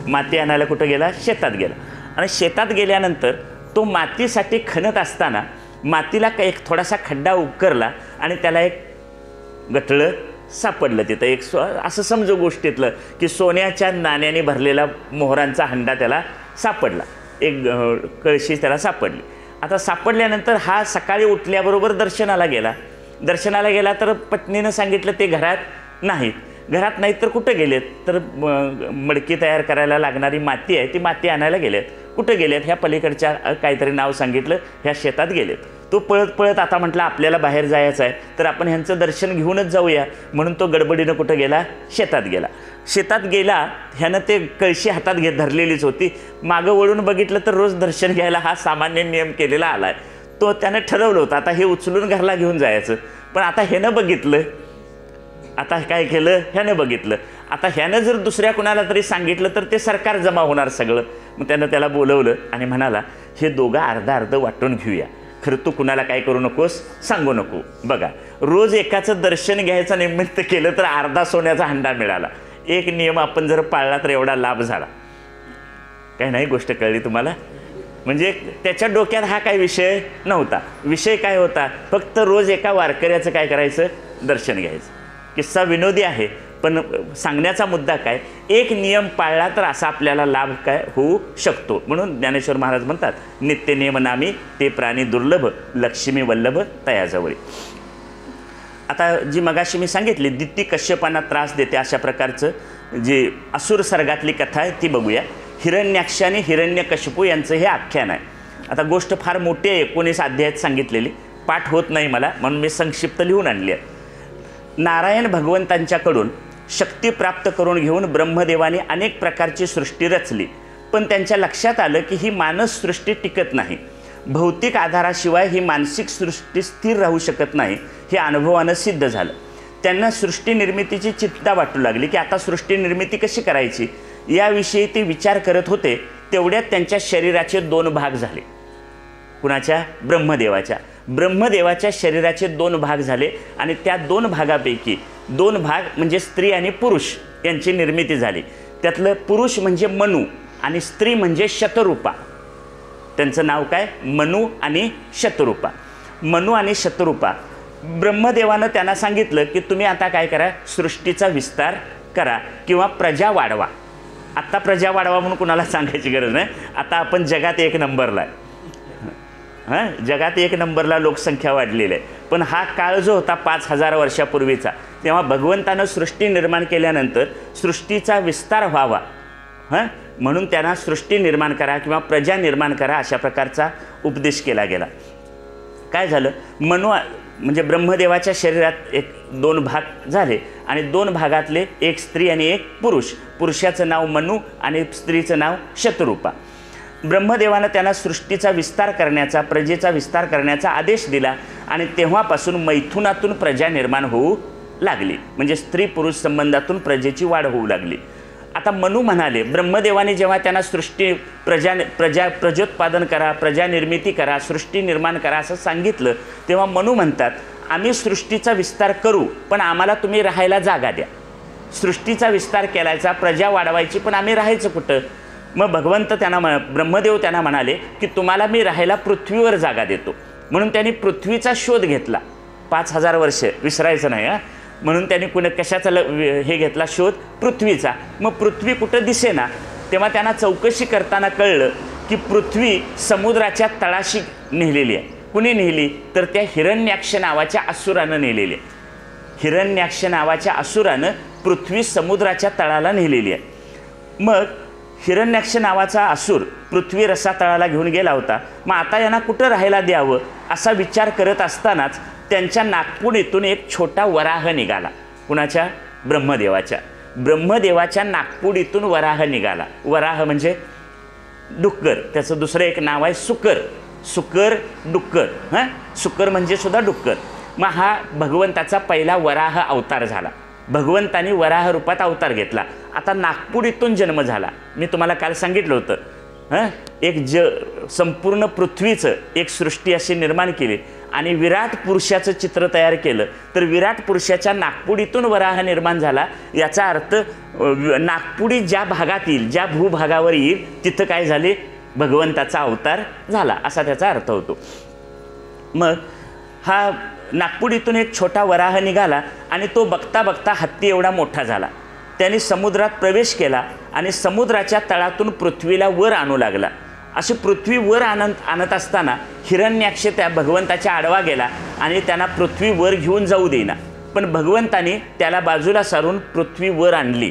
माती आणायला कुठं गेला, शेतात गेला. आणि शेतात गेल्यानंतर तो मातीसाठी खणत असताना मातीला एक थोडासा खड्डा उकरला आणि त्याला एक गठळं सापडलं. तिथं एक असं समजू गोष्टीतलं की सोन्याच्या नाण्याने भरलेला मोहरांचा हंडा त्याला सापडला. एक कळशी त्याला सापडली. आता सापडल्यानंतर हा सकाळी उठल्याबरोबर दर्शनाला गेला तर पत्नीनं सांगितलं ते घरात नाहीत. घरात नाहीत तर कुठं गेलेत, तर मडकी तयार करायला लागणारी माती आहे ती माती आणायला गेलेत. कुठं गेलेत, ह्या पलीकडच्या काहीतरी नाव सांगितलं, ह्या शेतात गेलेत. तो पळत पळत आता म्हटलं आपल्याला बाहेर जायचं आहे तर आपण ह्यांचं दर्शन घेऊनच जाऊया. म्हणून तो गडबडीनं कुठं गेला, शेतात गेला. ह्यानं ते कळशी हातात धरलेलीच होती. मागं वळून बघितलं तर रोज दर्शन घ्यायला हा सामान्य नियम केलेला आला आहे. तो त्यानं ठरवलं होतं आता हे उचलून घरला घेऊन जायचं. पण आता ह्यानं बघितलं, आता काय केलं, ह्यानं बघितलं. आता ह्यानं जर दुसऱ्या कुणाला तरी सांगितलं तर ते सरकार जमा होणार सगळं. मग त्यानं त्याला बोलवलं आणि म्हणाला हे दोघं अर्ध वाटून घेऊया. खरं तू कुणाला काय करू नकोस, सांगू नको. बघा, रोज एकाचं दर्शन घ्यायचं निमित्त केलं तर अर्धा सोन्याचा हंडा मिळाला. एक नियम आपण जर पाळला तर एवढा लाभ झाला. काय नाही गोष्ट कळली तुम्हाला? म्हणजे त्याच्या डोक्यात हा काय विषय नव्हता. विषय काय होता, फक्त रोज एका वारकऱ्याचं काय करायचं, दर्शन घ्यायचं. किस्सा विनोदी आहे पण सांगण्याचा मुद्दा काय, एक नियम पाळला तर असा आपल्याला लाभ काय होऊ शकतो. म्हणून ज्ञानेश्वर महाराज म्हणतात नित्य नियम नामी ते प्राणी दुर्लभ, लक्ष्मी वल्लभ तयाजवळी. आता जी मगाशी मी सांगितली दिती कश्यपांना त्रास देते अशा प्रकारचं जे असुर सर्गातली कथा आहे ती बघूया. हिरण्याक्ष आणि हिरण्यकशिपू यांचं हे आख्यान आहे. आता गोष्ट फार मोठी आहे, 19 अध्यायात सांगितलेली, पाठ होत नाही मला म्हणून मी संक्षिप्त लिहून आणली आहे. नारायण भगवंतांच्याकडून शक्ती प्राप्त करून घेऊन ब्रह्मदेवाने अनेक प्रकारची सृष्टी रचली. पण त्यांच्या लक्षात आलं की ही मानस सृष्टी टिकत नाही. भौतिक आधाराशिवाय ही मानसिक सृष्टी स्थिर राहू शकत नाही हे अनुभवानं सिद्ध झालं. त्यांना सृष्टी निर्मितीची चिंता वाटू लागली की आता सृष्टी निर्मिती कशी करायची याविषयी ते विचार करत होते. तेवढ्यात त्यांच्या शरीराचे 2 भाग झाले. कुणाच्या? ब्रह्मदेवाच्या. ब्रह्मदेवाच्या शरीराचे 2 भाग झाले आणि त्या 2 भागापैकी 2 भाग म्हणजे स्त्री आणि पुरुष यांची निर्मिती झाली. त्यातलं पुरुष म्हणजे मनु आणि स्त्री म्हणजे शतरूपा. त्यांचं नाव काय? मनु आणि शतरूपा. मनु आणि शतरूपा. ब्रह्मदेवानं त्यांना सांगितलं की तुम्ही आता काय करा, सृष्टीचा विस्तार करा किंवा प्रजा वाढवा. आत्ता प्रजा वाढवा म्हणून कुणाला सांगायची गरज नाही. आता आपण जगात 1 नंबरला आहे. जगात 1 नंबरला लोकसंख्या वाढलेली आहे. पण हा काळ जो होता 5000 वर्षापूर्वीचा, तेव्हा भगवंतानं सृष्टी निर्माण केल्यानंतर सृष्टीचा विस्तार व्हावा म्हणून त्यांना सृष्टी निर्माण करा किंवा प्रजा निर्माण करा अशा प्रकारचा उपदेश केला गेला. काय झालं? मनु म्हणजे ब्रह्मदेवाच्या शरीरात 2 भाग झाले आणि 2 भागातले 1 स्त्री आणि 1 पुरुष. पुरुषाचं नाव मनु आणि स्त्रीचं नाव शतरूपा. ब्रह्मदेवानं त्यांना सृष्टीचा विस्तार करण्याचा, प्रजेचा विस्तार करण्याचा आदेश दिला आणि तेव्हापासून मैथुनातून प्रजा निर्माण होऊ लागली. म्हणजे स्त्री पुरुष संबंधातून प्रजेची वाढ होऊ लागली. आता मनु म्हणाले, ब्रह्मदेवाने जेव्हा त्यांना सृष्टी प्रजोत्पादन करा, प्रजा निर्मिती करा, सृष्टी निर्माण करा असं सांगितलं, तेव्हा मनु म्हणतात आम्ही सृष्टीचा विस्तार करू पण आम्हाला तुम्ही राहायला जागा द्या. सृष्टीचा विस्तार केलायचा, प्रजा वाढवायची, पण आम्ही राहायचं कुठं? मग ब्रह्मदेव त्यांना म्हणाले की तुम्हाला मी राहायला पृथ्वीवर जागा देतो. म्हणून त्यांनी पृथ्वीचा शोध घेतला. 5000 वर्ष विसरायचं नाही म्हणून त्यांनी कशाचा हे घेतला शोध? पृथ्वीचा. मग पृथ्वी कुठं दिसेना. तेव्हा त्यांना चौकशी करताना कळलं की पृथ्वी समुद्राच्या तळाशी नेलेली आहे. कुणी नेली? तर त्या हिरण्याक्ष नावाच्या असुरानं नेलेली आहे. हिरण्याक्ष नावाच्या असुरानं पृथ्वी समुद्राच्या तळाला नेलेली आहे. मग हिरण्याक्ष नावाचा असुर पृथ्वी रसातळाला घेऊन गेला होता. मग आता यांना कुठं राहायला द्यावं असा विचार करत असतानाच त्यांच्या नागपुडीतून एक छोटा वराह निघाला. कुणाच्या? ब्रह्मदेवाच्या. ब्रह्मदेवाच्या नागपुडीतून वराह निघाला. वराह म्हणजे डुक्कर. त्याचं दुसरं एक नाव आहे सुकर. सुकर डुक्कर. सुकर म्हणजे सुद्धा डुक्कर. मग हा भगवंताचा पहिला वराह अवतार झाला. भगवंतानी वराह रूपात अवतार घेतला. आता नागपुडीतून जन्म झाला. मी तुम्हाला काल सांगितलं होतं एक संपूर्ण पृथ्वीचं एक सृष्टी अशी निर्माण केली आणि विराट पुरुषाचं चित्र तयार केलं. तर विराट पुरुषाच्या नागपुडीतून वराह निर्माण झाला. याचा अर्थ नागपुडी ज्या भागात येईल, ज्या भूभागावर येईल तिथं काय झाले? भगवंताचा अवतार झाला असा त्याचा अर्थ होतो. मग हा नागपुडीतून एक छोटा वराह निघाला आणि तो बघता बघता हत्ती एवढा मोठा झाला. त्याने समुद्रात प्रवेश केला आणि समुद्राच्या तळातून पृथ्वीला वर आणू लागला. अशी पृथ्वी वर आणत असताना हिरण्याक्ष त्या भगवंताच्या आडवा गेला आणि त्यांना पृथ्वी वर घेऊन जाऊ देईना. पण भगवंताने त्याला बाजूला सारून पृथ्वी वर आणली.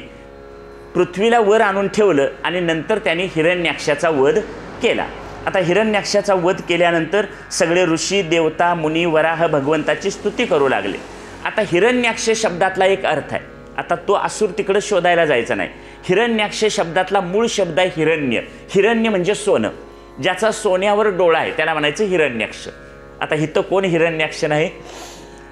पृथ्वीला वर आणून ठेवलं आणि नंतर त्यांनी हिरण्याक्षाचा वध केला. आता हिरण्याक्षाचा वध केल्यानंतर सगळे ऋषी, देवता, मुनी, वराह भगवंताची स्तुती करू लागले. आता हिरण्याक्ष शब्दातला एक अर्थ आहे. आता तो असुर तिकडे शोधायला जायचा नाही. हिरण्याक्ष शब्दातला मूळ शब्द आहे हिरण्य. हिरण्य म्हणजे सोनं. ज्याचा सोन्यावर डोळा आहे त्याला म्हणायचं हिरण्याक्ष. आता इथं कोण हिरण्याक्ष नाही?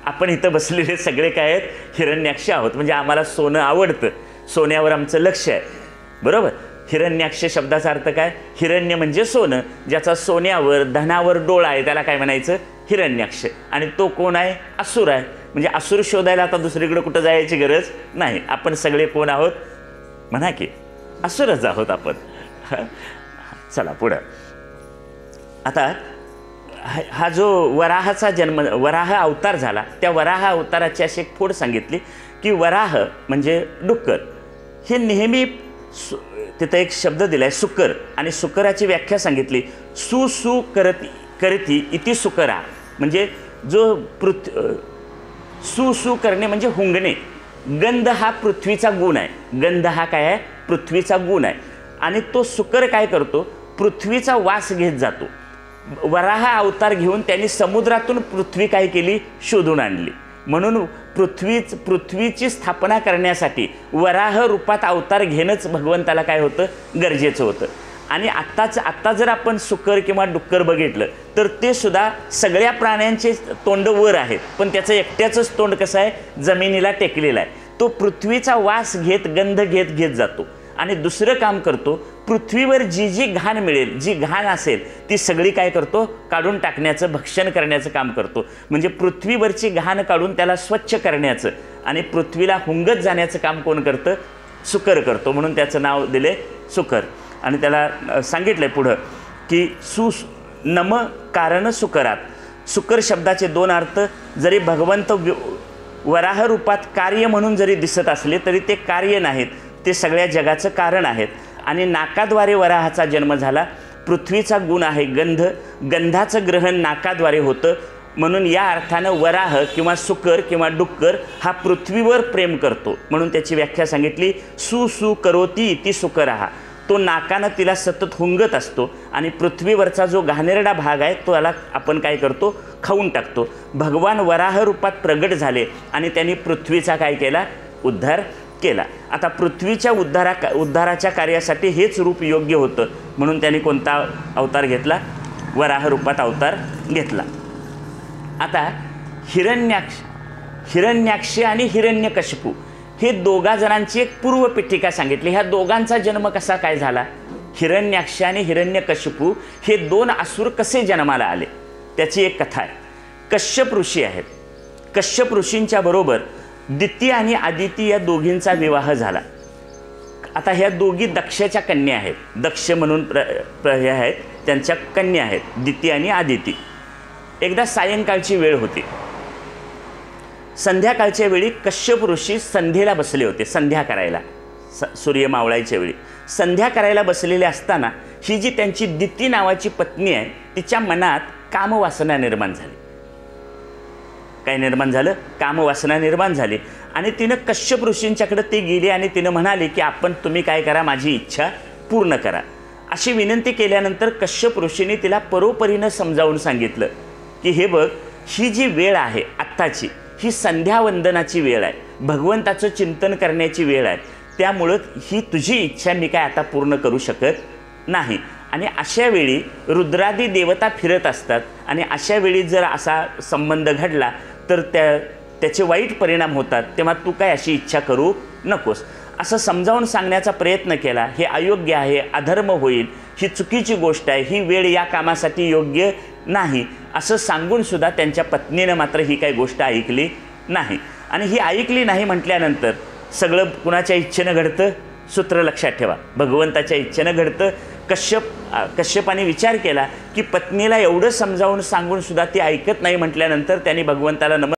आपण इथं बसलेले सगळे काय आहेत? हिरण्याक्ष आहोत. म्हणजे आम्हाला सोनं आवडतं, सोन्यावर आमचं लक्ष आहे. बरोबर? हिरण्याक्ष शब्दाचा अर्थ काय? हिरण्य म्हणजे सोनं. ज्याचा सोन्यावर, धनावर डोळा आहे त्याला काय म्हणायचं? हिरण्याक्ष. आणि तो कोण आहे? असुर आहे. म्हणजे असुर शोधायला आता दुसरीकडे कुठं जायची गरज नाही. आपण सगळे कोण आहोत? म्हणा की असुरच आहोत आपण. चला पुढं. आता हा जो वराहाचा जन्म, वराह अवतार झाला, त्या वराह अवताराची अशी एक फोड सांगितली की वराह म्हणजे डुक्कर. हे नेहमी तिथं एक शब्द दिला आहे सुकर, आणि सुकराची व्याख्या सांगितली. सु करती इति सुकरा. म्हणजे जो सु करणे म्हणजे हुंगणे. गंध हा पृथ्वीचा गुण आहे. गंध हा काय आहे? पृथ्वीचा गुण आहे. आणि तो सुकर काय करतो? पृथ्वीचा वास घेत जातो. वराह अवतार घेऊन त्यांनी समुद्रातून पृथ्वी काय केली? शोधून आणली. म्हणून पृथ्वीची स्थापना करण्यासाठी वराह रूपात अवतार घेणंच भगवंताला काय होतं? गरजेचं होतं. आणि आत्ता जर आपण सुकर किंवा डुक्कर बघितलं तर ते सुद्धा सगळ्या प्राण्यांचे तोंड वर आहेत, पण त्याचं एकट्याचंच तोंड कसं आहे, जमिनीला टेकलेलं आहे. तो पृथ्वीचा वास घेत, गंध घेत जातो आणि दुसरं काम करतो, पृथ्वीवर जी घाण मिळेल, जी घाण असेल ती सगळी काय करतो, काढून टाकण्याचं, भक्षण करण्याचं काम करतो. म्हणजे पृथ्वीवरची घाण काढून त्याला स्वच्छ करण्याचं आणि पृथ्वीला हुंगत जाण्याचं काम कोण करतं, सुकर करतो. म्हणून त्याचं नाव दिले सुकर. आणि त्याला सांगितलं आहे पुढं की नम कारण सुकरात. सुकर शब्दाचे दोन अर्थ. जरी भगवंत वराह रूपात कार्य म्हणून जरी दिसत असले तरी ते कार्य नाहीत, ते सगळ्या जगाचं कारण आहेत. आणि नाकाद्वारे वराहाचा जन्म झाला. पृथ्वीचा गुण आहे गंध, गंधाचं ग्रहण नाकाद्वारे होतं. म्हणून या अर्थानं वराह किंवा सुकर किंवा डुक्कर हा पृथ्वीवर प्रेम करतो. म्हणून त्याची व्याख्या सांगितली, सु करोती इति सुकरहा. तो नाकानं तिला सतत हुंगत असतो आणि पृथ्वीवरचा जो घाणेरडा भाग आहे तो याला आपण काय करतो, खाऊन टाकतो. भगवान वराह रूपात प्रगट झाले आणि त्यांनी पृथ्वीचा काय केला, उद्धार केला. आता पृथ्वीच्या उद्धाराच्या कार्यासाठी हेच रूप योग्य होतं. म्हणून त्यांनी कोणता अवतार घेतला, वराह रूपात अवतार घेतला. आता हिरण्याक्ष आणि हिरण्यकशिपू हे दोघा जणांची एक पूर्वपीठिका सांगितली. ह्या दोघांचा जन्म कसा काय झाला, हिरण्याक्ष आणि हिरण्यकशिपू हे दोन असुर कसे जन्माला आले त्याची एक कथा आहे. कश्यप ऋषी आहेत. कश्यप ऋषींच्या बरोबर दिती आणि आदिती या दोघींचा विवाह झाला. आता ह्या दोघी दक्षच्या कन्या आहेत. दक्ष म्हणून हे आहेत, त्यांच्या कन्या आहेत दिती आणि आदिती. एकदा सायंकाळची वेळ होती. संध्याकाळच्या वेळी कश्यप ऋषी संध्येला बसले होते, संध्या करायला. सूर्य मावळायच्या वेळी संध्या करायला बसलेले असताना ही जी त्यांची दिती नावाची पत्नी आहे तिच्या मनात कामवासना निर्माण झाली. काय निर्माण झालं, कामवासना निर्माण झाली. आणि तिनं कश्यप ऋषींच्याकडे ती गेली आणि तिनं म्हणाली की तुम्ही काय करा, माझी इच्छा पूर्ण करा. अशी विनंती केल्यानंतर कश्यप ऋषींनी तिला परोपरीनं समजावून सांगितलं की हे बघ, ही जी वेळ आहे आत्ताची, ही संध्यावंदनाची वेळ आहे, भगवंताचं चिंतन करण्याची वेळ आहे. त्यामुळं ही तुझी इच्छा मी काय आता पूर्ण करू शकत नाही. आणि अशा वेळी रुद्रादी देवता फिरत असतात आणि अशा वेळी जर असा संबंध घडला तर त्याचे वाईट परिणाम होतात. तेव्हा तू काय अशी इच्छा करू नकोस असं समजावून सांगण्याचा प्रयत्न केला. हे अयोग्य आहे, अधर्म होईल, ही चुकीची गोष्ट आहे, ही वेळ या कामासाठी योग्य नाही असं सांगून सुद्धा त्यांच्या पत्नीनं मात्र ही काही गोष्ट ऐकली नाही. आणि ही ऐकली नाही म्हटल्यानंतर सगळं कुणाच्या इच्छेनं घडतं, सूत्र लक्षात ठेवा, भगवंताच्या इच्छेनं घडतं. कश्यपाने विचार केला की पत्नीला एवढं समजावून सांगून सुद्धा ती ऐकत नाही म्हटल्यानंतर त्यांनी भगवंताला